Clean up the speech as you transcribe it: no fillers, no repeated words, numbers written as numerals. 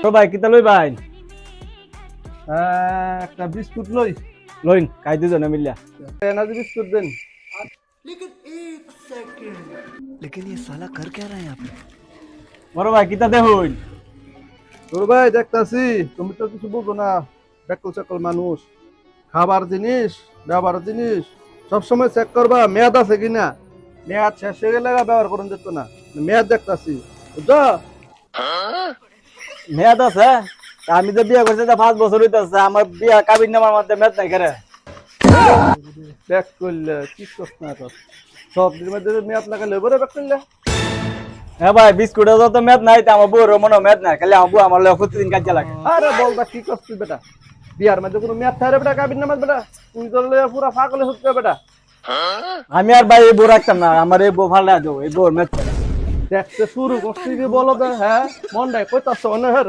তো ভাই কিতা লই ভাই একটা বিস্কুট লই লইন খাই দুজনে মিলিয়া এনার্জি বিস্কুট দেন लेकिन ये साला कर क्या रहा है यहाँ पे। বড় ভাই কিতা দে হইন তোর ভাই দেখতাছি তুমি তো কিছু বুঝো না বেকল চেকল মানুষ খাবার জিনিস ব্যবহার জিনিস সবসময় চেক করবা মেয়াদ আছে কিনা মেয়াদ শেষ হয়ে গেলে ব্যবহার করুন যেত না মেয়াদ দেখতাছি বুঝছো মেয়াদ আছে তা আমি যে বিয়ে করছি তা 5 বছর হইতাছে আমার বিয়া কাবিন নামার মধ্যে মেয়াদ নাই করে ব্যাক করলে কি করছ না তোর সব দিনের মধ্যে মেয়াদ লাগালে বলে ব্যাক করলে হ্যাঁ ভাই বিস্কুটে যত মেয়াদ নাই তা আমার বউর মনে মেয়াদ নাই খালি আমার বউ আমার লগে প্রতিদিন কাজে লাগে আরে বলবা কি করছিস বেটা বিয়ার মধ্যে কোনো মেয়াদ থাকে বেটা কাবিন নামাজ বেটা তুই তো পুরা ফাঁকলে হচ্ছে বেটা আমি আর ভাই এই বউ রাখতাম না আমার এই বউ ভালো লাগতো এই বউর মেয়াদ করে দেখতে শুরু করছি কি বলো তো হ্যাঁ মন দেয় কইতাছ না হ্যাঁ